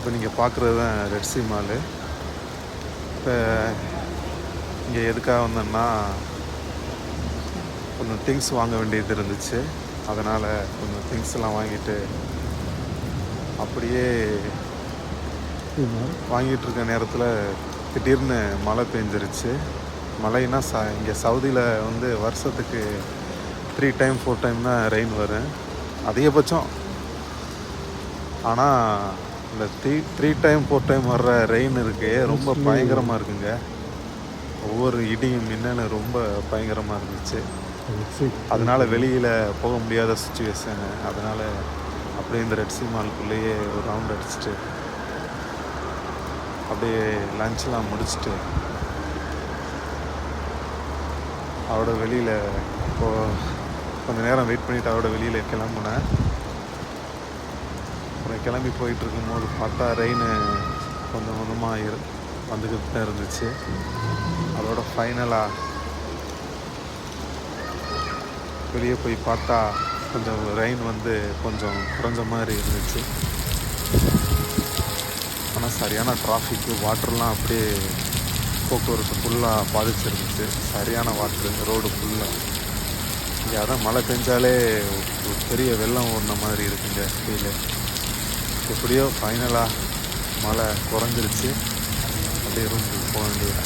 இப்போ நீங்கள் பார்க்குறது தான் ரெட் சி மாலு. இப்போ இங்கே எதுக்காக வந்தேன்னா கொஞ்சம் திங்ஸ் வாங்க வேண்டியது இருந்துச்சு. அதனால் கொஞ்சம் திங்ஸ்லாம் வாங்கிட்டு அப்படியே வாங்கிட்டு இருக்க நேரத்தில் திடீர்னு மழை பெஞ்சிருச்சு. மழைன்னா இங்கே சவுதியில் வந்து வருஷத்துக்கு 3 டைம் 4 டைம் தான் ரெயின் வரும் அதிகபட்சம். ஆனால் இந்த 3 டைம் 4 டைம் வர்ற ரெயின் இருக்கு ரொம்ப பயங்கரமாக இருக்குங்க. ஒவ்வொரு இடியும் மின்னலும் ரொம்ப பயங்கரமாக இருந்துச்சு. அதனால் வெளியில் போக முடியாத சுச்சுவேஷனு. அதனால் அப்படியே இந்த ரெட் சி மாலுக்குள்ளேயே ஒரு ரவுண்ட் அடிச்சுட்டு அப்படியே லஞ்செலாம் முடிச்சுட்டு அவரோட வெளியில் கொஞ்சம் நேரம் வெயிட் பண்ணிவிட்டு அவரோட வெளியில் கிளம்புனேன். அப்புறம் கிளம்பி போயிட்டு இருக்கும்போது பார்த்தா ரெயின் கொஞ்சம் கொஞ்சமாக வந்துக்கிட்டு தான் இருந்துச்சு. அதோட ஃபைனலாக வெளியே போய் பார்த்தா கொஞ்சம் ரெயின் வந்து கொஞ்சம் குறைஞ்ச மாதிரி இருந்துச்சு. ஆனால் சரியான டிராஃபிக்கு, வாட்டர்லாம் அப்படியே போக்குவரத்து ஃபுல்லாக பாதிச்சிருந்துச்சு. சரியான வாட்ரு ரோடு ஃபுல்லாக. இங்கே அதான் மழை பெஞ்சாலே ஒரு பெரிய வெள்ளம் ஓடின மாதிரி இருக்குங்க ஃபீலு. எப்படியோ ஃபைனலாக மழை குறைஞ்சிருச்சு. அப்படியே ரூமுக்கு போக வேண்டியது.